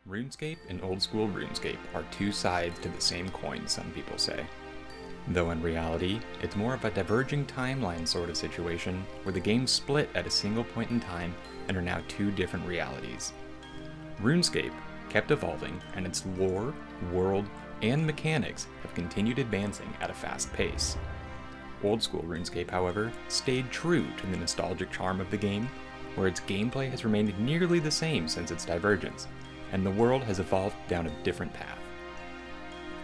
RuneScape and old school RuneScape are two sides to the same coin, some people say. Though in reality, it's more of a diverging timeline sort of situation where the games split at a single point in time and are now two different realities. RuneScape kept evolving, and its lore, world, and mechanics have continued advancing at a fast pace. Old school RuneScape, however, stayed true to the nostalgic charm of the game, where its gameplay has remained nearly the same since its divergence, and the world has evolved down a different path.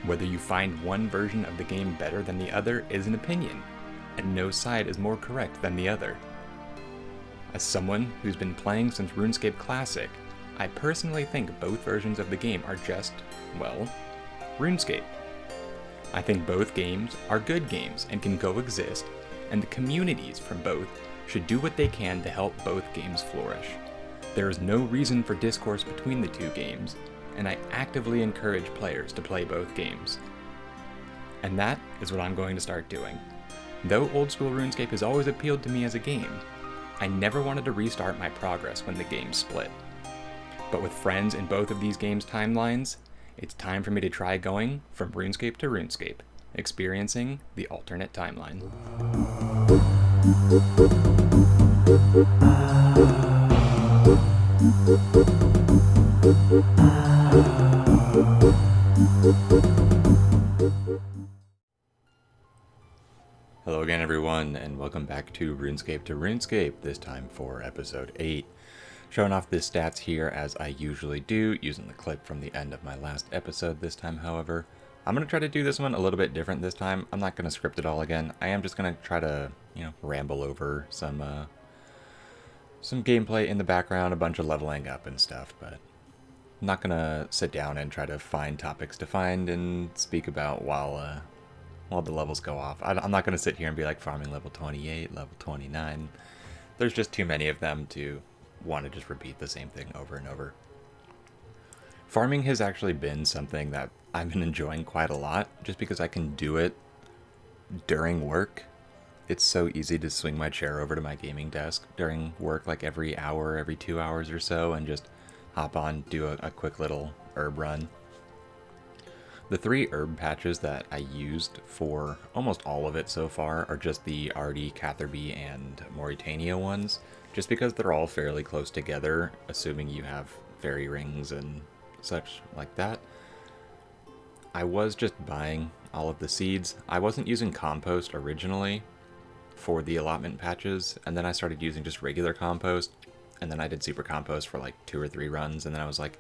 Whether you find one version of the game better than the other is an opinion, and no side is more correct than the other. As someone who's been playing since RuneScape Classic, I personally think both versions of the game are just, well, RuneScape. I think both games are good games and can coexist, and the communities from both should do what they can to help both games flourish. There is no reason for discourse between the two games, and I actively encourage players to play both games. And that is what I'm going to start doing. Though old school RuneScape has always appealed to me as a game, I never wanted to restart my progress when the games split. But with friends in both of these games' timelines, it's time for me to try going from RuneScape to RuneScape, experiencing the alternate timeline. Hello again everyone, and welcome back to RuneScape, this time for episode 8. Showing off the stats here as I usually do, using the clip from the end of my last episode this time, however. I'm going to try to do this one a little bit different this time. I'm not going to script it all again. I am just going to try to, ramble over some gameplay in the background, a bunch of leveling up and stuff, but I'm not going to sit down and try to find topics to find and speak about while the levels go off. I'm not going to sit here and be like farming level 28, level 29. There's just too many of them to want to just repeat the same thing over and over. Farming has actually been something that I've been enjoying quite a lot, just because I can do it during work. It's so easy to swing my chair over to my gaming desk during work, like every hour, every 2 hours or so, and just hop on, do a quick little herb run. The 3 herb patches that I used for almost all of it so far are just the Artie, Catherby, and Mauritania ones, just because they're all fairly close together, assuming you have fairy rings and such like that. I was just buying all of the seeds. I wasn't using compost originally for the allotment patches, and then I started using just regular compost, and then I did super compost for like 2 or 3 runs, and then I was like,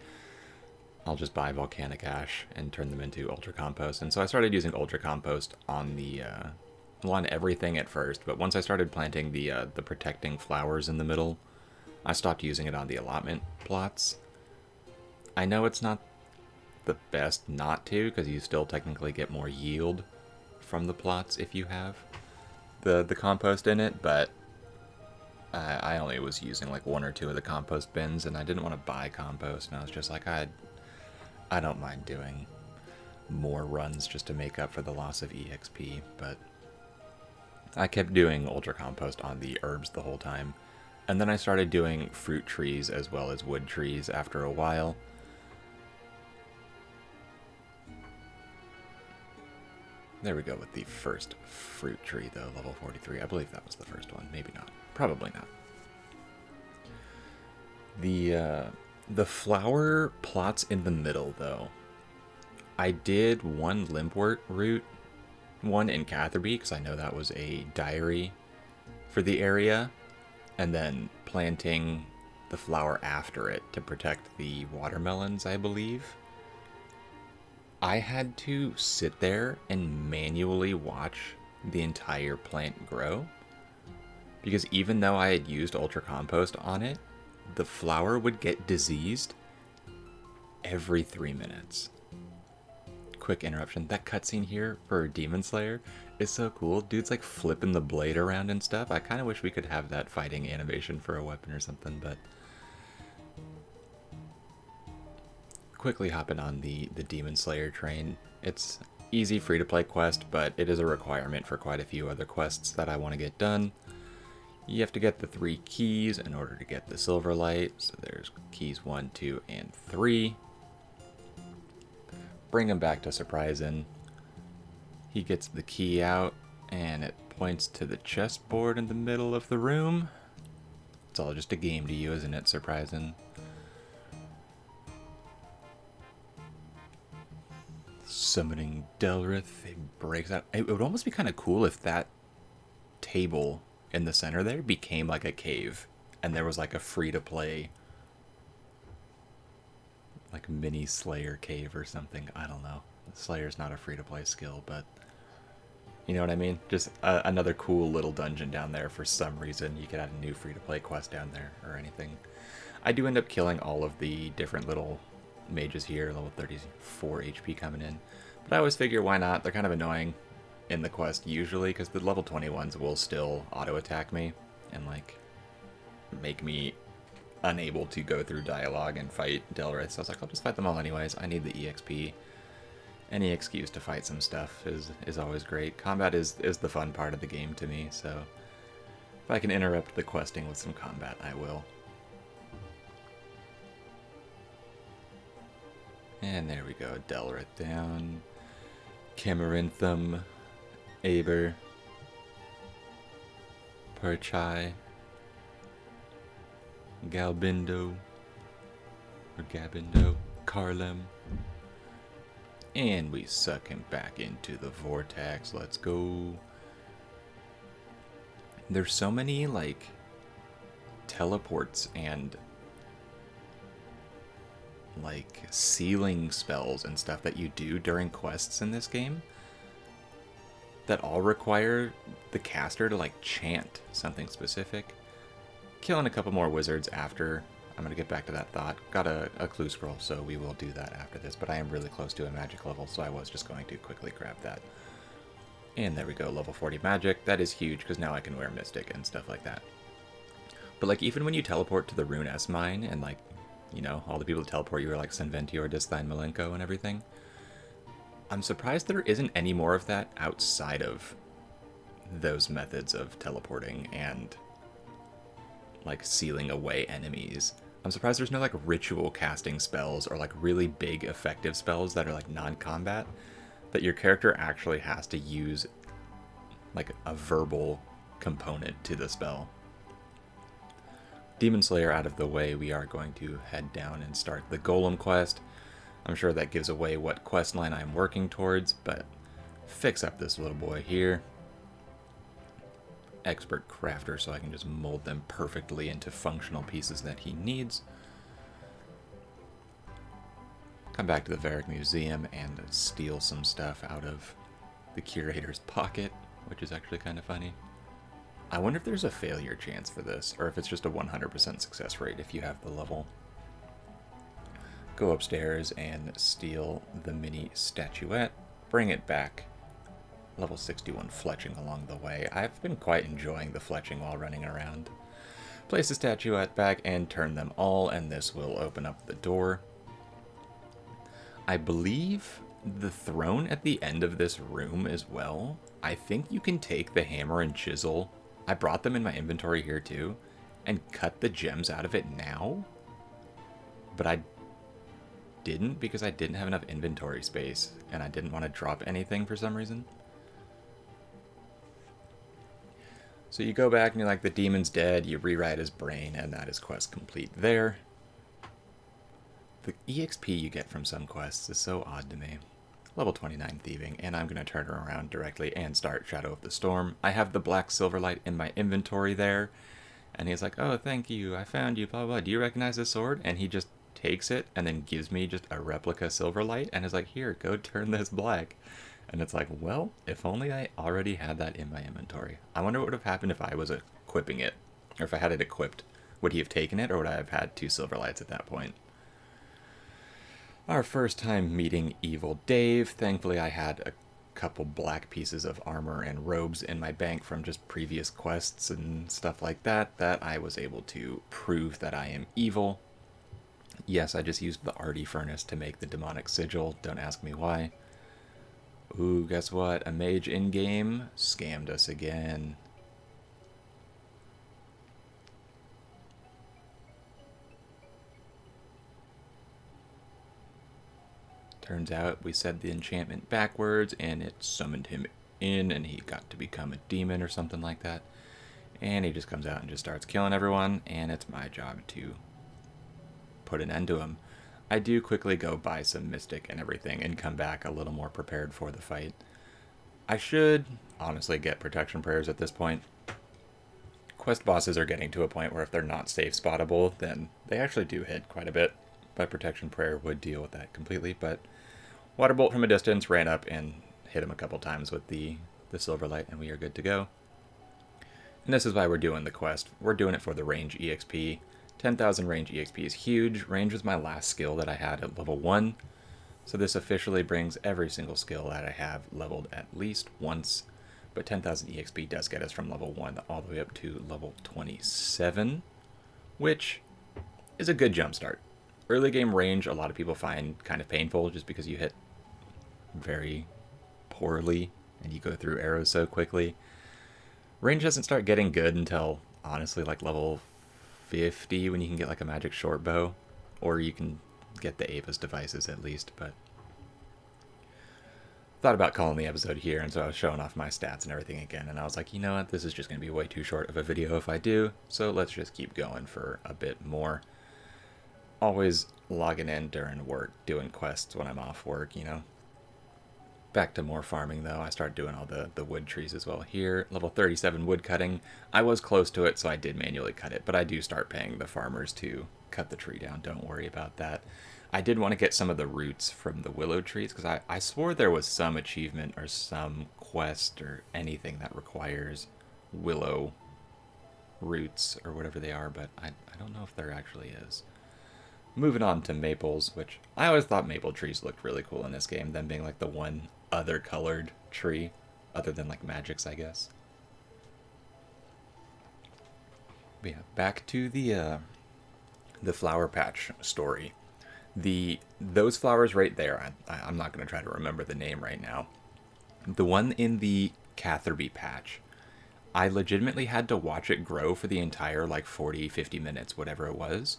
I'll just buy volcanic ash and turn them into ultra compost. And so I started using ultra compost on on everything at first, but once I started planting the protecting flowers in the middle, I stopped using it on the allotment plots. I know it's not the best not to, because you still technically get more yield from the plots if you have the compost in it, but I only was using like 1 or 2 of the compost bins, and I didn't want to buy compost, and I was just like, I don't mind doing more runs just to make up for the loss of EXP, but I kept doing ultra compost on the herbs the whole time, and then I started doing fruit trees as well as wood trees after a while. There we go with the first fruit tree though, level 43. I believe that was the first one. Maybe not. Probably not. The flower plots in the middle though. I did 1 limpwort root, 1 in Catherby, because I know that was a diary for the area, and then planting the flower after it to protect the watermelons, I believe. I had to sit there and manually watch the entire plant grow, because even though I had used ultra compost on it, the flower would get diseased every 3 minutes. Quick interruption. That cutscene here for Demon Slayer is so cool. Dude's like flipping the blade around and stuff. I kind of wish we could have that fighting animation for a weapon or something, but quickly hopping on the Demon Slayer train. It's easy free-to-play quest, but it is a requirement for quite a few other quests that I want to get done. You have to get the 3 keys in order to get the Silverlight. So there's keys 1, 2, and 3. bring him back to surprising. He gets the key out, and it points to the chessboard in the middle of the room. It's all just a game to you, isn't it, surprising? Summoning Delrith, it breaks out. It would almost be kind of cool if that table in the center there became like a cave, and there was like a free-to-play, like mini Slayer cave or something. I don't know. Slayer's not a free-to-play skill, but you know what I mean? Just another cool little dungeon down there for some reason. You could add a new free-to-play quest down there or anything. I do end up killing all of the different little mages here, level 34 HP coming in. But I always figure, why not? They're kind of annoying in the quest usually, because the level 21s will still auto-attack me and, like, make me unable to go through dialogue and fight Delrith. So I was like, I'll just fight them all anyways. I need the EXP. Any excuse to fight some stuff is always great. Combat is the fun part of the game to me, so if I can interrupt the questing with some combat, I will. And there we go, Delrith down. Cameranthum, Aber, Perchai, Galbindo, or Gabindo, Carlem. And we suck him back into the vortex. Let's go. There's so many, like, teleports and, like, sealing spells and stuff that you do during quests in this game that all require the caster to, like, chant something specific. Killing a couple more wizards after. I'm going to get back to that thought. Got a clue scroll, so we will do that after this. But I am really close to a magic level, so I was just going to quickly grab that. And there we go, level 40 magic. That is huge, because now I can wear Mystic and stuff like that. But, like, even when you teleport to the Rune S mine, and, like, you know, all the people that teleport you are, like, Senventior, Disthine, Malenko, and everything, I'm surprised there isn't any more of that outside of those methods of teleporting and, like, sealing away enemies. I'm surprised there's no, like, ritual casting spells or, like, really big effective spells that are, like, non-combat that your character actually has to use, like, a verbal component to the spell. Demon Slayer out of the way, we are going to head down and start the Golem quest. I'm sure that gives away what quest line I'm working towards, but fix up this little boy here. Expert crafter, so I can just mold them perfectly into functional pieces that he needs. Come back to the Varric Museum and steal some stuff out of the curator's pocket, which is actually kind of funny. I wonder if there's a failure chance for this, or if it's just a 100% success rate if you have the level. Go upstairs and steal the mini statuette, bring it back. Level 61 fletching along the way. I've been quite enjoying the fletching while running around. Place the statuette back and turn them all, and this will open up the door. I believe the throne at the end of this room as well. I think you can take the hammer and chisel. I brought them in my inventory here too, and cut the gems out of it now. But I didn't because I didn't have enough inventory space, and I didn't want to drop anything for some reason. So you go back and you're like, the demon's dead, you rewrite his brain, and that is quest complete there. The EXP you get from some quests is so odd to me. Level 29 thieving, and I'm going to turn her around directly and start Shadow of the Storm. I have the black silverlight in my inventory there, and he's like, oh, thank you, I found you, blah, blah, do you recognize this sword? And he just takes it and then gives me just a replica silverlight and is like, here, go turn this black. And it's like, well, if only I already had that in my inventory. I wonder what would have happened if I was equipping it. Or if I had it equipped. Would he have taken it, or would I have had 2 silverlights at that point? Our first time meeting Evil Dave. Thankfully, I had a couple black pieces of armor and robes in my bank from just previous quests and stuff like that, that I was able to prove that I am evil. Yes, I just used the Arty Furnace to make the demonic sigil. Don't ask me why. Ooh, guess what? A mage in-game scammed us again. Turns out we said the enchantment backwards, and it summoned him in, and he got to become a demon or something like that. And he just comes out and just starts killing everyone, and it's my job to put an end to him. I do quickly go buy some Mystic and everything and come back a little more prepared for the fight. I should honestly get Protection Prayers at this point. Quest bosses are getting to a point where if they're not safe spottable, then they actually do hit quite a bit. But Protection Prayer would deal with that completely. But Water Bolt from a distance, ran up and hit him a couple times with the Silver Light, and we are good to go. And this is why we're doing the quest. We're doing it for the range EXP. 10,000 range EXP is huge. Range was my last skill that I had at level 1. So this officially brings every single skill that I have leveled at least once. But 10,000 EXP does get us from level 1 all the way up to level 27, which is a good jumpstart. Early game range, a lot of people find kind of painful just because you hit very poorly and you go through arrows so quickly. Range doesn't start getting good until, honestly, like level 50 when you can get like a magic short bow, or you can get the Ava's devices at least. But thought about calling the episode here, and so I was showing off my stats and everything again, and I was like, you know what, this is just going to be way too short of a video if I do, so let's just keep going for a bit more. Always logging in during work, doing quests when I'm off work, you know. Back to more farming though. I started doing all the wood trees as well here. Level 37 wood cutting. I was close to it, so I did manually cut it, but I do start paying the farmers to cut the tree down. Don't worry about that. I did want to get some of the roots from the willow trees, because I swore there was some achievement or some quest or anything that requires willow roots or whatever they are, but I don't know if there actually is. Moving on to maples, which I always thought maple trees looked really cool in this game, them being like the one other colored tree, other than like Magic's, I guess. But yeah, back to the flower patch story. Those flowers right there, I'm not going to try to remember the name right now. The one in the Catherby patch, I legitimately had to watch it grow for the entire like 40, 50 minutes, whatever it was.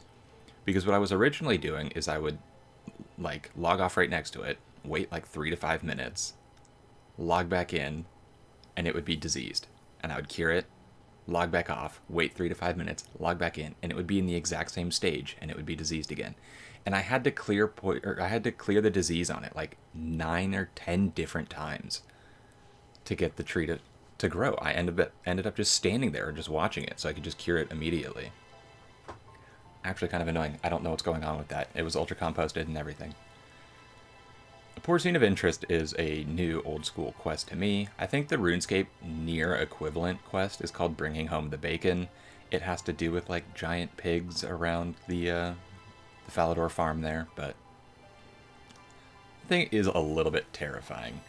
Because what I was originally doing is I would like log off right next to it, wait like 3 to 5 minutes, log back in, and it would be diseased. And I would cure it, log back off, wait 3 to 5 minutes, log back in, and it would be in the exact same stage, and it would be diseased again. And I had to clear the disease on it like 9 or 10 different times to get the tree to grow. I ended up just standing there and just watching it so I could just cure it immediately. Actually kind of annoying. I don't know what's going on with that. It was ultra composted and everything. A Porcine of Interest is a new old school quest to me. I think the RuneScape near equivalent quest is called Bringing Home the Bacon. It has to do with like giant pigs around the Falador farm there, but the thing is a little bit terrifying.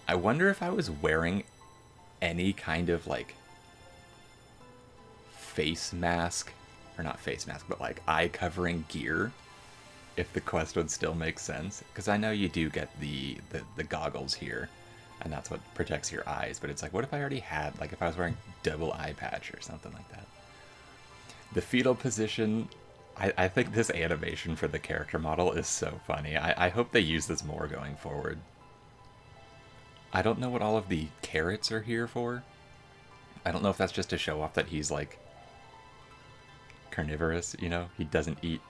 I wonder if I was wearing any kind of like face mask, or not face mask, but like eye covering gear, if the quest would still make sense. Because I know you do get the goggles here, and that's what protects your eyes, but it's like, what if I already had, like if I was wearing double eye patch or something like that? The fetal position, I think this animation for the character model is so funny. I hope they use this more going forward. I don't know what all of the carrots are here for. I don't know if that's just to show off that he's like carnivorous, you know? He doesn't eat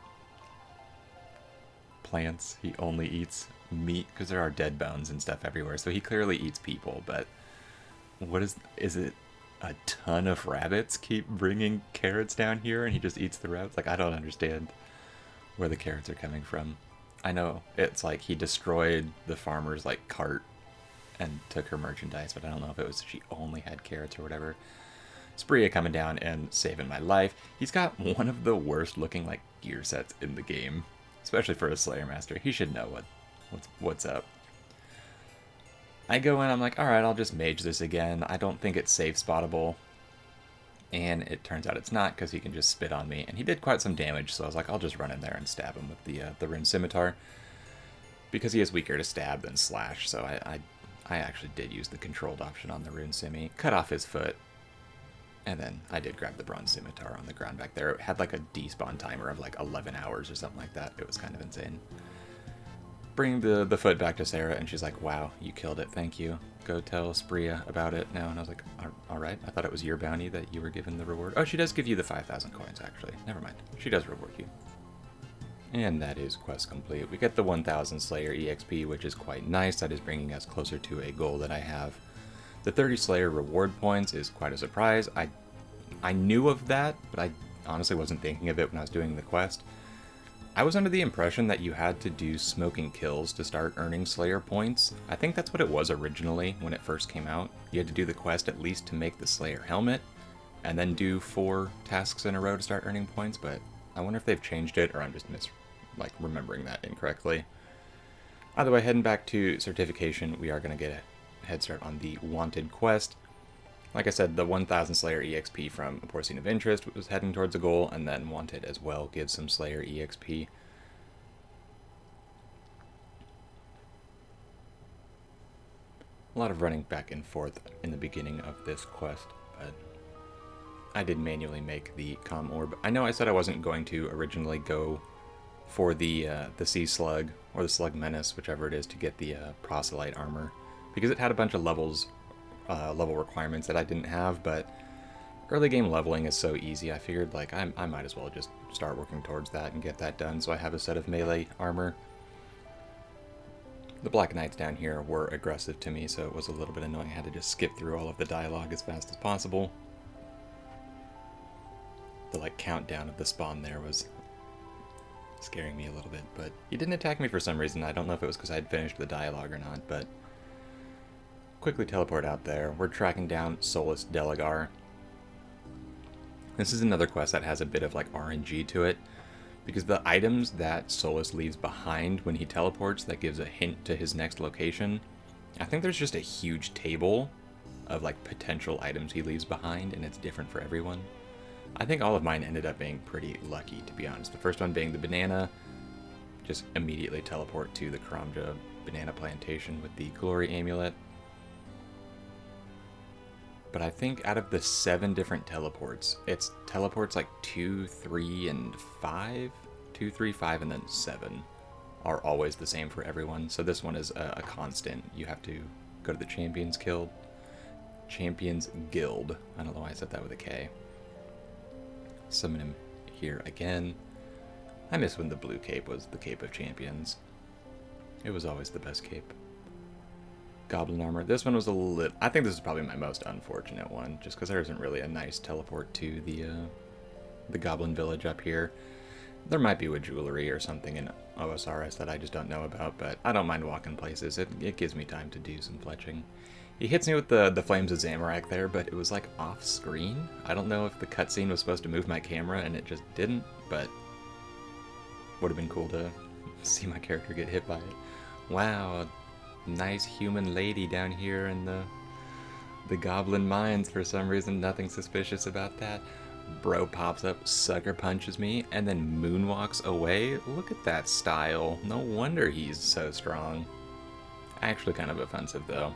plants, he only eats meat, because there are dead bones and stuff everywhere, so he clearly eats people. But what is it a ton of rabbits keep bringing carrots down here and he just eats the rabbits? Like, I don't understand where the carrots are coming from. I know it's like he destroyed the farmer's like cart and took her merchandise, but I don't know if it was she only had carrots or whatever. Spria coming down and saving my life. He's got one of the worst looking like gear sets in the game, especially for a Slayer Master. He should know what's up. I go in, I'm like, alright, I'll just mage this again. I don't think it's safe spottable. And it turns out it's not, because he can just spit on me. And he did quite some damage, so I was like, I'll just run in there and stab him with the Rune Scimitar. Because he is weaker to stab than slash, so I actually did use the controlled option on the Rune Scimi. Cut off his foot. And then I did grab the Bronze Scimitar on the ground back there. It had like a despawn timer of like 11 hours or something like that. It was kind of insane. bring the foot back to Sarah, and she's like, wow, you killed it, thank you. Go tell Spria about it now. And I was like, alright, I thought it was your bounty that you were given the reward. Oh, she does give you the 5,000 coins, actually. Never mind. She does reward you. And that is quest complete. We get the 1,000 Slayer EXP, which is quite nice. That is bringing us closer to a goal that I have. The 30 Slayer reward points is quite a surprise. I knew of that, but I honestly wasn't thinking of it when I was doing the quest. I was under the impression that you had to do smoking kills to start earning Slayer points. I think that's what it was originally when it first came out. You had to do the quest at least to make the Slayer helmet, and then do 4 tasks in a row to start earning points, but I wonder if they've changed it, or I'm just remembering that incorrectly. Either way, heading back to certification, we are going to get a head start on the Wanted quest. Like I said, the 1,000 Slayer EXP from A Porcine of Interest was heading towards a goal, and then Wanted as well gives some Slayer EXP. A lot of running back and forth in the beginning of this quest, but I did manually make the Calm Orb. I know I said I wasn't going to originally go for the Sea Slug, or the Slug Menace, whichever it is, to get the Proselyte armor, because it had a bunch of level requirements that I didn't have, but early game leveling is so easy, I figured like I might as well just start working towards that and get that done, so I have a set of melee armor. The Black Knights down here were aggressive to me, so it was a little bit annoying. I had to just skip through all of the dialogue as fast as possible. The countdown of the spawn there was scaring me a little bit, but he didn't attack me for some reason. I don't know if it was because I had finished the dialogue or not, but quickly teleport out there. We're tracking down Solus Delagar. This is another quest that has a bit of RNG to it, because the items that Solus leaves behind when he teleports that gives a hint to his next location, I think there's just a huge table of potential items he leaves behind, and it's different for everyone. I think all of mine ended up being pretty lucky, to be honest. The first one being the banana, just immediately teleport to the Karamja banana plantation with the Glory Amulet. But I think out of the 7 different teleports, it's teleports 2, 3, and 5? 2, 3, 5, and then 7 are always the same for everyone. So this one is a constant. You have to go to the Champions Guild. Champions Guild. I don't know why I said that with a K. Summon him here again. I miss when the blue cape was the Cape of Champions. It was always the best cape. Goblin armor. This one was a little... I think this is probably my most unfortunate one, just because there isn't really a nice teleport to the Goblin Village up here. There might be with jewelry or something in OSRS that I just don't know about, but I don't mind walking places. It gives me time to do some fletching. He hits me with the Flames of Zamorak there, but it was off screen. I don't know if the cutscene was supposed to move my camera and it just didn't, but would have been cool to see my character get hit by it. Wow, nice human lady down here in the Goblin Mines for some reason. Nothing suspicious about that. Bro pops up, sucker punches me, and then moonwalks away. Look at that style. No wonder he's so strong. Actually kind of offensive though.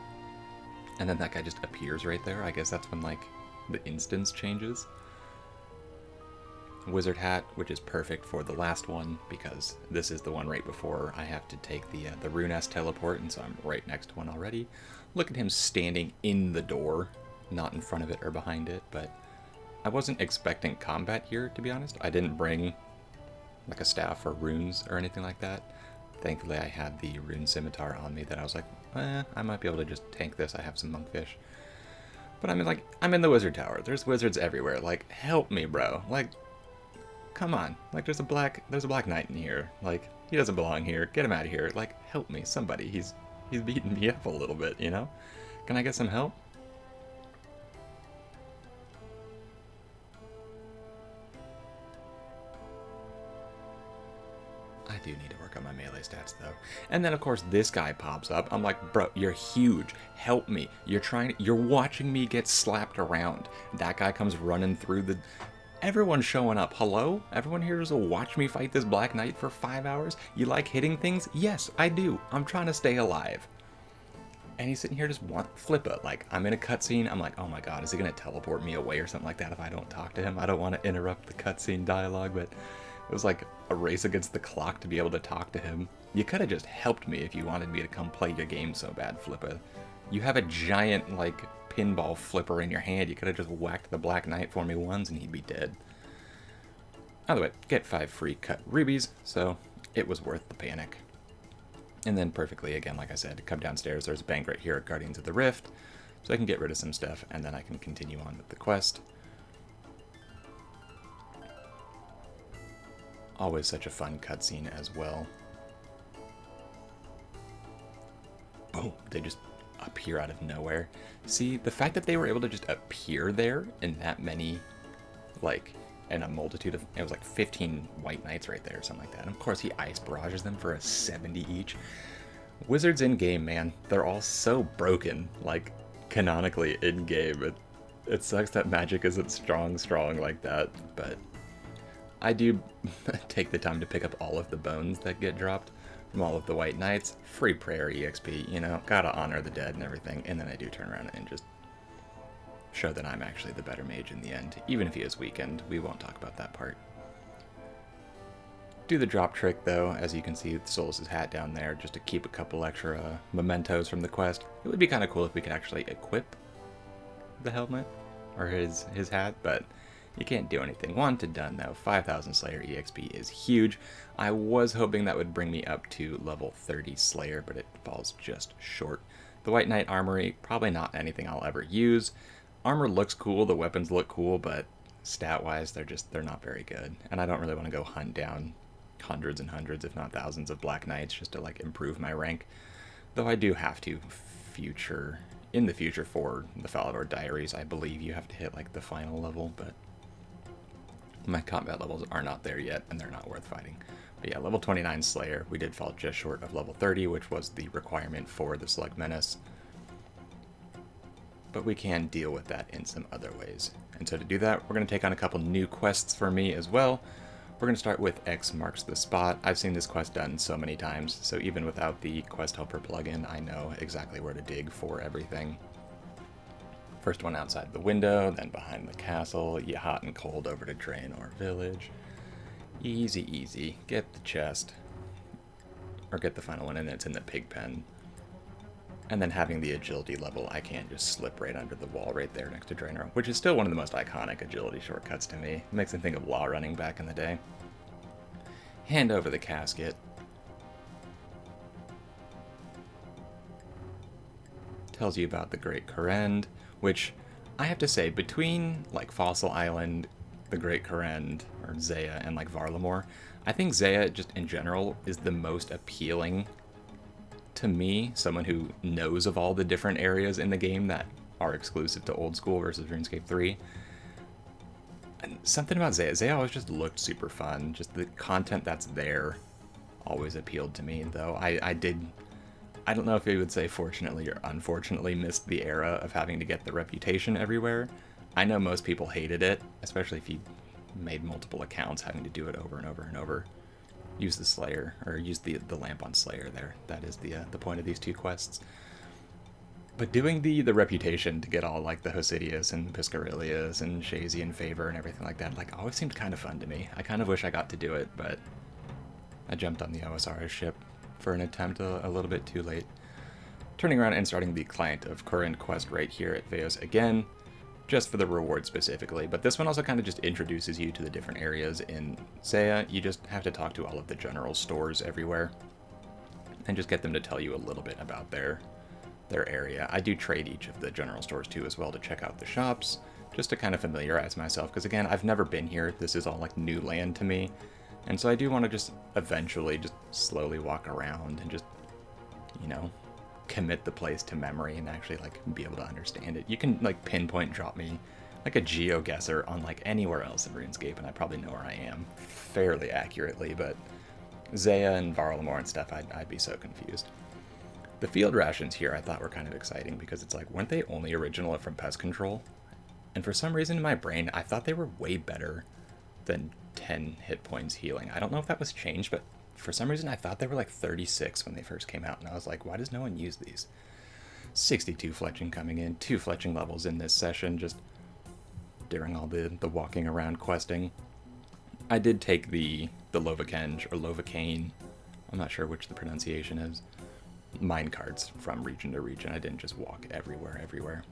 And then that guy just appears right there. I guess that's when the instance changes. Wizard hat, which is perfect for the last one, because this is the one right before I have to take the Runescape teleport, and so I'm right next to one already. Look at him standing in the door, not in front of it or behind it, but I wasn't expecting combat here, to be honest. I didn't bring a staff or runes or anything like that. Thankfully I had the rune scimitar on me that I was like, I might be able to just tank this. I have some monkfish. But I'm in the wizard tower. There's wizards everywhere. Help me, bro. Come on. There's a black knight in here. He doesn't belong here. Get him out of here. Help me, somebody. He's beating me up a little bit, you know? Can I get some help? I do need to work on my melee stats though. And then of course this guy pops up. I'm like, bro, you're huge. Help me. You're watching me get slapped around. That guy comes running through the... Everyone's showing up. Hello? Everyone here is to watch me fight this Black Knight for 5 hours? You like hitting things? Yes, I do. I'm trying to stay alive. And he's sitting here just flippa. I'm in a cutscene. I'm like, oh my god, is he going to teleport me away or something like that if I don't talk to him? I don't want to interrupt the cutscene dialogue, but It was like a race against the clock to be able to talk to him. You could have just helped me if you wanted me to come play your game so bad, Flippa. You have a giant, like, pinball flipper in your hand. You could have just whacked the Black Knight for me once and he'd be dead. Either way, get 5 free cut rubies, so it was worth the panic. And then perfectly, again, like I said, come downstairs. There's a bank right here at Guardians of the Rift, so I can get rid of some stuff, and then I can continue on with the quest. Always such a fun cutscene as well. Boom, they just appear out of nowhere. See, the fact that they were able to just appear there in that many, like, and a multitude of, it was like 15 white knights right there or something like that. And of course he ice barrages them for a 70 each. Wizards in-game, man, they're all so broken, like, canonically in-game. It sucks that magic isn't strong like that, but I do take the time to pick up all of the bones that get dropped from all of the white knights. Free prayer EXP, you know, gotta honor the dead and everything, and then I do turn around and just show that I'm actually the better mage in the end. Even if he is weakened, we won't talk about that part. Do the drop trick though, as you can see Solus' hat down there, just to keep a couple extra mementos from the quest. It would be kind of cool if we could actually equip the helmet, or his hat, but you can't do anything. Wanted done though. 5,000 Slayer EXP is huge. I was hoping that would bring me up to level 30 Slayer, but it falls just short. The White Knight Armory, probably not anything I'll ever use. Armor looks cool, the weapons look cool, but stat-wise, they're not very good. And I don't really want to go hunt down hundreds and hundreds, if not thousands, of Black Knights just to, like, improve my rank. Though I do have to in the future for the Falador Diaries, I believe you have to hit, like, the final level, but my combat levels are not there yet, and they're not worth fighting. But yeah, level 29 Slayer, we did fall just short of level 30, which was the requirement for the Slug Menace. But we can deal with that in some other ways. And so to do that, we're going to take on a couple new quests for me as well. We're going to start with X Marks the Spot. I've seen this quest done so many times, so even without the Quest Helper plugin, I know exactly where to dig for everything. First one outside the window, then behind the castle, you hot and cold over to Draenor Village. Easy, easy. Get the chest. Or get the final one, and it's in the pig pen. And then having the agility level, I can just slip right under the wall right there next to Draenor, which is still one of the most iconic agility shortcuts to me. It makes me think of law running back in the day. Hand over the casket. Tells you about the Great Korend, which I have to say, between like Fossil Island, the Great Korend, or Zaya, and like Varlamore, I think Zaya just in general is the most appealing to me, someone who knows of all the different areas in the game that are exclusive to Old School versus RuneScape 3. And something about Zaya always just looked super fun. Just the content that's there always appealed to me, though. I don't know if you would say fortunately or unfortunately missed the era of having to get the reputation everywhere. I know most people hated it, especially if you made multiple accounts having to do it over and over and over. Use the Slayer, or use the lamp on Slayer there. That is the point of these two quests. But doing the reputation to get all like the Hosidius and Piscarilius and Shazy and Favor and everything like that, like always seemed kind of fun to me. I kind of wish I got to do it, but I jumped on the OSRS ship for an attempt a little bit too late. Turning around and starting the Client of Korend quest right here at Veos again, just for the reward specifically, but this one also kind of just introduces you to the different areas in Zaya. You just have to talk to all of the general stores everywhere and just get them to tell you a little bit about their area. I do trade each of the general stores too as well to check out the shops, just to kind of familiarize myself, because again, I've never been here. This is all like new land to me, and so I do want to just eventually just slowly walk around and just, you know, commit the place to memory and actually like be able to understand it. You can like pinpoint drop me like a GeoGuessr on like anywhere else in RuneScape and I probably know where I am fairly accurately, but Zaya and Varlamore and stuff, I'd be so confused. The field rations here I thought were kind of exciting because it's like, weren't they only original from Pest Control? And for some reason in my brain, I thought they were way better than 10 hit points healing. I don't know if that was changed, but for some reason, I thought they were like 36 when they first came out, and I was like, why does no one use these? 62 fletching coming in, 2 fletching levels in this session, just during all the walking around questing. I did take the Lovakenge or Lovakane, I'm not sure which the pronunciation is, mine cards from region to region. I didn't just walk everywhere.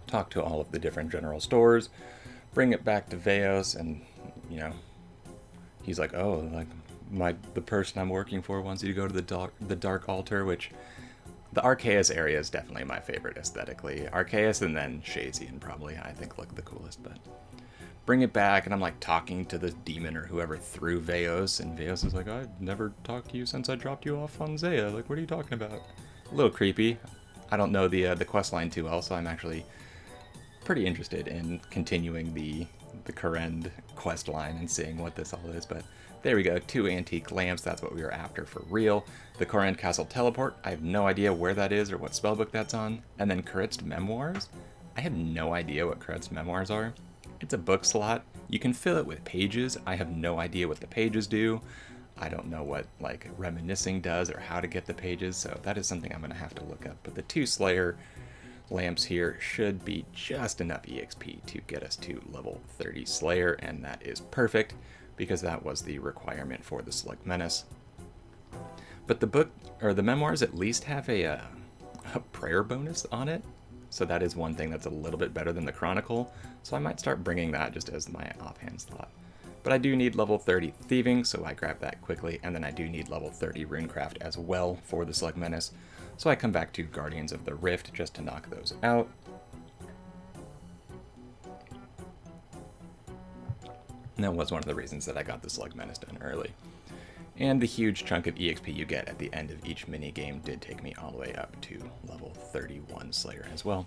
Talk to all of the different general stores, bring it back to Veos, and, you know, he's like, oh, like, the person I'm working for wants you to go to the Dark Altar, which, the Arceus area is definitely my favorite aesthetically. Arceus and then Shazian probably, I think, look the coolest, but bring it back, and I'm like talking to the demon or whoever through Veos, and Veos is like, I've never talked to you since I dropped you off on Zaya. Like, what are you talking about? A little creepy. I don't know the quest line too well, so I'm actually pretty interested in continuing the Kurend quest line and seeing what this all is, but there we go, 2 antique lamps, that's what we were after for real. The Kurend Castle Teleport, I have no idea where that is or what spellbook that's on. And then Kuret's Memoirs, I have no idea what Kuret's Memoirs are. It's a book slot. You can fill it with pages. I have no idea what the pages do. I don't know what, like, reminiscing does or how to get the pages, so that is something I'm going to have to look up. But the 2 Slayer lamps here should be just enough EXP to get us to level 30 Slayer, and that is perfect, because that was the requirement for the Slug Menace. But the book, or the memoirs, at least have a prayer bonus on it, so that is one thing that's a little bit better than the Chronicle, so I might start bringing that just as my offhand thought. But I do need level 30 Thieving, so I grab that quickly, and then I do need level 30 Runecraft as well for the Slug Menace, so I come back to Guardians of the Rift just to knock those out. And that was one of the reasons that I got the Slug Menace done early. And the huge chunk of EXP you get at the end of each minigame did take me all the way up to level 31 Slayer as well.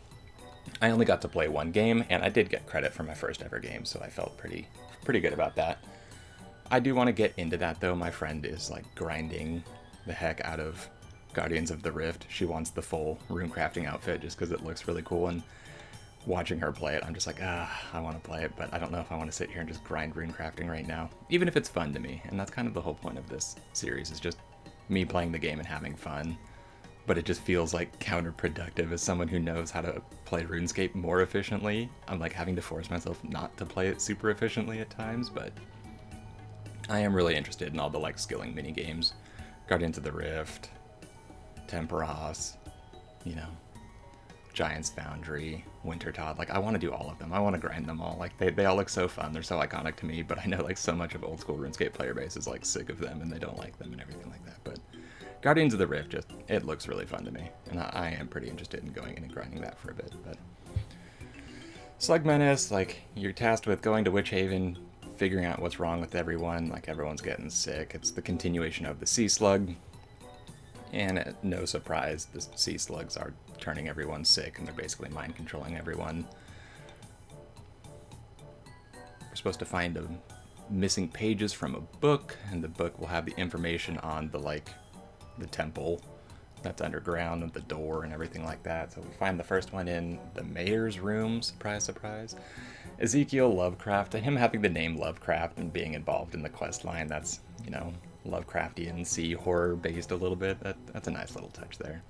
I only got to play 1 game, and I did get credit for my first ever game, so I felt pretty good about that. I do want to get into that though. My friend is like grinding the heck out of Guardians of the Rift. She wants the full runecrafting outfit just because it looks really cool, and watching her play it, I'm just like, I want to play it, but I don't know if I want to sit here and just grind runecrafting right now, even if it's fun to me. And that's kind of the whole point of this series, is just me playing the game and having fun. But it just feels like counterproductive as someone who knows how to play RuneScape more efficiently. I'm like having to force myself not to play it super efficiently at times, but I am really interested in all the like skilling mini games, Guardians of the Rift, Temperos, you know, Giant's Foundry, Wintertodt. Like, I want to do all of them. I want to grind them all. Like, they all look so fun. They're so iconic to me, but I know like so much of old school RuneScape player base is like sick of them and they don't like them and everything like that. But Guardians of the Rift, just, it looks really fun to me, and I am pretty interested in going in and grinding that for a bit. But Slug Menace, like, you're tasked with going to Witch Haven, figuring out what's wrong with everyone. Like, everyone's getting sick. It's the continuation of the Sea Slug, and no surprise, the Sea Slugs are turning everyone sick, and they're basically mind controlling everyone. We're supposed to find missing pages from a book, and the book will have the information on the temple that's underground and the door and everything like that. So we find the first one in the mayor's room. Surprise, surprise. Ezekiel Lovecraft, him having the name Lovecraft and being involved in the quest line, that's, you know, Lovecraftian sea horror based a little bit. That's a nice little touch there.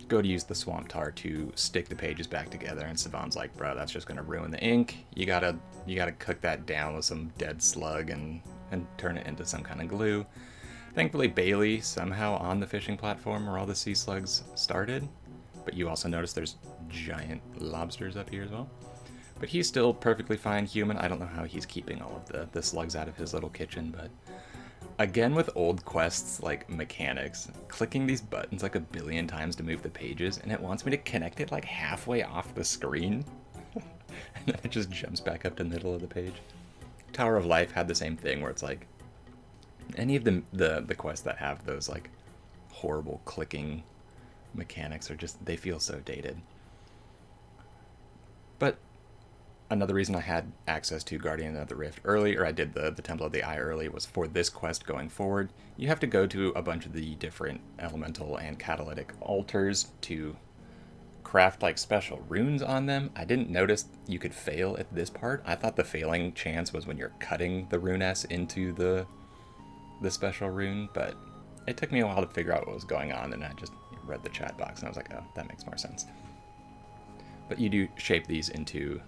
Go to use the swamp tar to stick the pages back together, and Savon's like, bro, that's just gonna ruin the ink. You gotta cook that down with some dead slug and turn it into some kind of glue. Thankfully, Bailey somehow on the fishing platform where all the sea slugs started, but you also notice there's giant lobsters up here as well. But he's still perfectly fine human. I don't know how he's keeping all of the slugs out of his little kitchen, but again, with old quests like mechanics, clicking these buttons like a billion times to move the pages, and it wants me to connect it like halfway off the screen, and then it just jumps back up to the middle of the page. Tower of Life had the same thing where it's like, any of the quests that have those like horrible clicking mechanics are just, they feel so dated. But another reason I had access to Guardian of the Rift early, or I did the Temple of the Eye early, was for this quest going forward. You have to go to a bunch of the different elemental and catalytic altars to craft like special runes on them. I didn't notice you could fail at this part. I thought the failing chance was when you're cutting the rune S into the special rune, but it took me a while to figure out what was going on, and I just read the chat box and I was like, oh, that makes more sense. But you do shape these into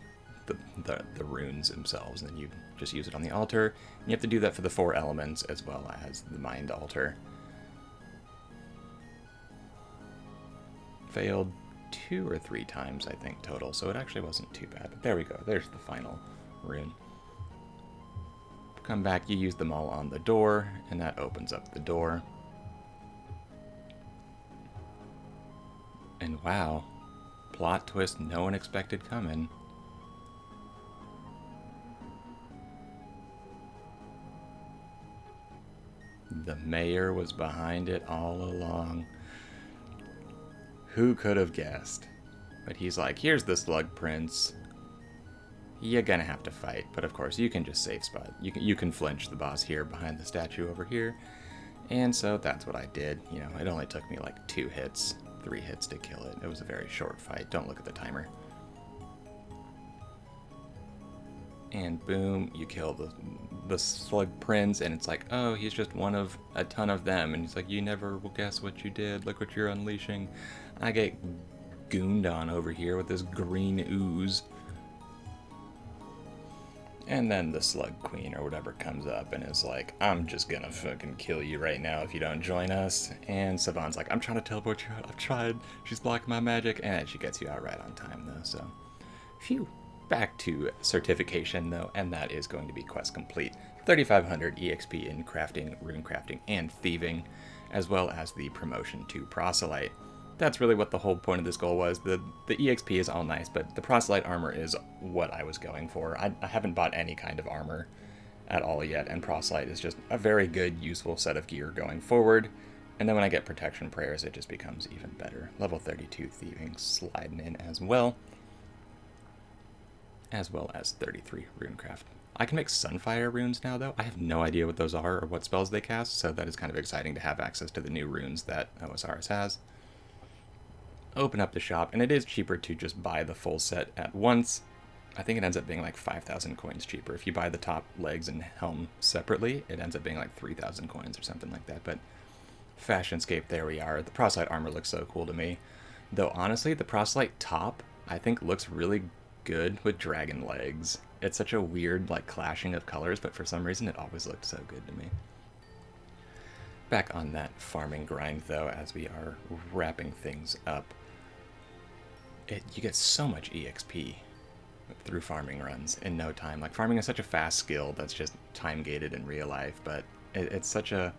the runes themselves, and then you just use it on the altar. And you have to do that for the 4 elements as well as the mind altar. Failed 2 or 3 times, I think, total, so it actually wasn't too bad. But there we go, there's the final rune. Come back, you use them all on the door, and that opens up the door. And wow, plot twist no one expected coming. The mayor was behind it all along. Who could have guessed? But he's like, here's the Slug Prince. You're gonna have to fight, but of course you can just safe spot. You can flinch the boss here behind the statue over here. And so that's what I did. You know, it only took me like 2 hits, 3 hits to kill it. It was a very short fight. Don't look at the timer. And boom, you kill the Slug Prince, and it's like, oh, he's just one of a ton of them. And he's like, you never will guess what you did. Look what you're unleashing. I get gooned on over here with this green ooze. And then the Slug Queen or whatever comes up and is like, I'm just gonna fucking kill you right now if you don't join us. And Savon's like, I'm trying to teleport you out. I've tried. She's blocking my magic. And she gets you out right on time, though. So, phew. Back to certification, though, and that is going to be quest complete. 3,500 EXP in crafting, rune crafting, and thieving, as well as the promotion to proselyte. That's really what the whole point of this goal was. The EXP is all nice, but the proselyte armor is what I was going for. I haven't bought any kind of armor at all yet, and proselyte is just a very good, useful set of gear going forward. And then when I get protection prayers, it just becomes even better. Level 32 thieving sliding in as well as 33 runecraft. I can make Sunfire runes now, though. I have no idea what those are or what spells they cast, so that is kind of exciting to have access to the new runes that OSRS has. Open up the shop, and it is cheaper to just buy the full set at once. I think it ends up being like 5,000 coins cheaper. If you buy the top legs and helm separately, it ends up being like 3,000 coins or something like that. But Fashionscape, there we are. The proselyte armor looks so cool to me. Though honestly, the proselyte top, I think, looks really good with dragon legs. It's such a weird like clashing of colors, but for some reason it always looked so good to me. Back on that farming grind, though, as we are wrapping things up, you get so much EXP through farming runs in no time. Like, farming is such a fast skill that's just time gated in real life, but it's such a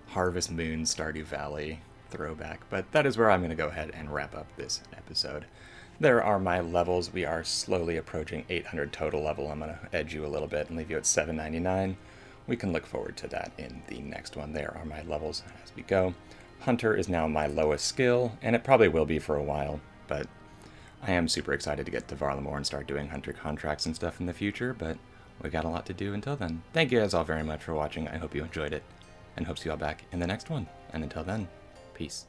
Harvest Moon Stardew Valley throwback. But that is where I'm going to go ahead and wrap up this episode. There are my levels. We are slowly approaching 800 total level. I'm going to edge you a little bit and leave you at 799. We can look forward to that in the next one. There are my levels as we go. Hunter is now my lowest skill, and it probably will be for a while, but I am super excited to get to Varlamore and start doing hunter contracts and stuff in the future, but we got a lot to do until then. Thank you guys all very much for watching. I hope you enjoyed it, and hope to see you all back in the next one. And until then, peace.